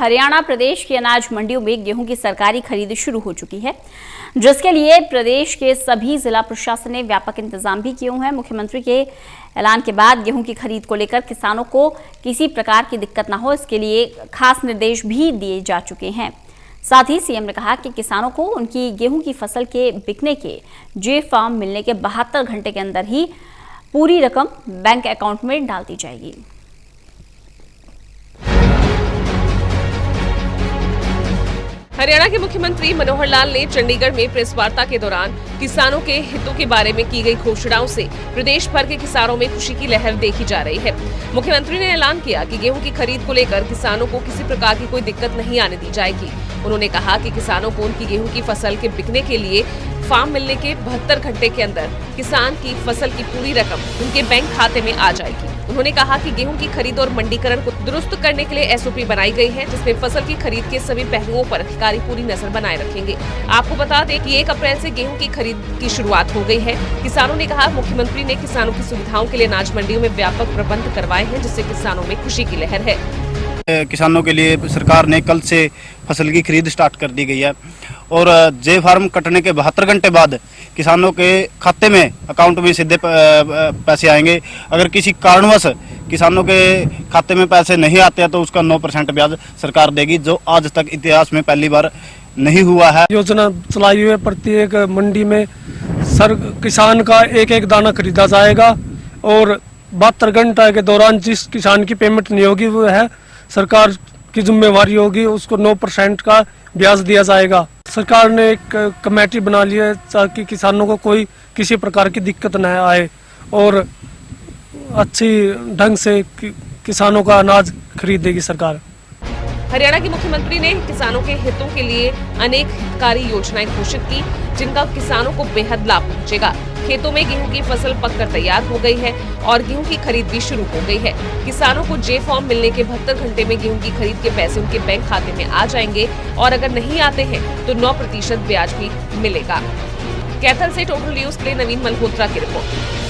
हरियाणा प्रदेश की अनाज मंडियों में गेहूं की सरकारी खरीद शुरू हो चुकी है, जिसके लिए प्रदेश के सभी जिला प्रशासन ने व्यापक इंतजाम भी किए हुए हैं। मुख्यमंत्री के ऐलान के बाद गेहूं की खरीद को लेकर किसानों को किसी प्रकार की दिक्कत न हो, इसके लिए खास निर्देश भी दिए जा चुके हैं। साथ ही सीएम ने कहा कि किसानों को उनकी गेहूं की फसल के बिकने के जे फॉर्म मिलने के 72 घंटे के अंदर ही पूरी रकम बैंक अकाउंट में डाल दी जाएगी। हरियाणा के मुख्यमंत्री मनोहर लाल ने चंडीगढ़ में प्रेस वार्ता के दौरान किसानों के हितों के बारे में की गई घोषणाओं से प्रदेश भर के किसानों में खुशी की लहर देखी जा रही है। मुख्यमंत्री ने ऐलान किया कि गेहूं की खरीद को लेकर किसानों को किसी प्रकार की कोई दिक्कत नहीं आने दी जाएगी। उन्होंने कहा कि किसानों को उनकी गेहूं की फसल के बिकने के लिए फॉर्म मिलने के 72 घंटे के अंदर किसान की फसल की पूरी रकम उनके बैंक खाते में आ जाएगी। उन्होंने कहा कि गेहूं की खरीद और मंडीकरण को दुरुस्त करने के लिए एसओपी बनाई गई है, जिसमें फसल की खरीद के सभी पहलुओं पर अधिकारी पूरी नजर बनाए रखेंगे। आपको बता दें कि 1 अप्रैल से गेहूं की खरीद की शुरुआत हो गई है। किसानों ने कहा मुख्यमंत्री ने किसानों की सुविधाओं के लिए अनाज मंडियों में व्यापक प्रबंध करवाए हैं, जिससे किसानों में खुशी की लहर है। किसानों के लिए सरकार ने कल से फसल की खरीद स्टार्ट कर दी गई है और जे फार्म कटने के 72 घंटे बाद किसानों के खाते में अकाउंट में सीधे पैसे आएंगे। अगर किसी कारणवश किसानों के खाते में पैसे नहीं आते हैं तो उसका 9% ब्याज सरकार देगी, जो आज तक इतिहास में पहली बार नहीं हुआ है। योजना चलाई हुई है, प्रत्येक मंडी में किसान का एक एक दाना खरीदा जाएगा और 72 घंटे के दौरान जिस किसान की पेमेंट नहीं होगी वो है सरकार की जिम्मेवारी होगी, उसको 9% का ब्याज दिया जाएगा। सरकार ने एक कमेटी बना ली है ताकि किसानों को कोई किसी प्रकार की दिक्कत न आए और अच्छी ढंग से किसानों का अनाज खरीदेगी सरकार। हरियाणा के मुख्यमंत्री ने किसानों के हितों के लिए अनेक हितकारी योजनाएं घोषित की, जिनका किसानों को बेहद लाभ पहुंचेगा। खेतों में गेहूं की फसल पककर तैयार हो गई है और गेहूं की खरीद भी शुरू हो गई है। किसानों को जे फॉर्म मिलने के 72 घंटे में गेहूं की खरीद के पैसे उनके बैंक खाते में आ जाएंगे और अगर नहीं आते हैं तो 9% ब्याज भी मिलेगा। कैथल से टोटल न्यूज के लिए नवीन मल्होत्रा की रिपोर्ट।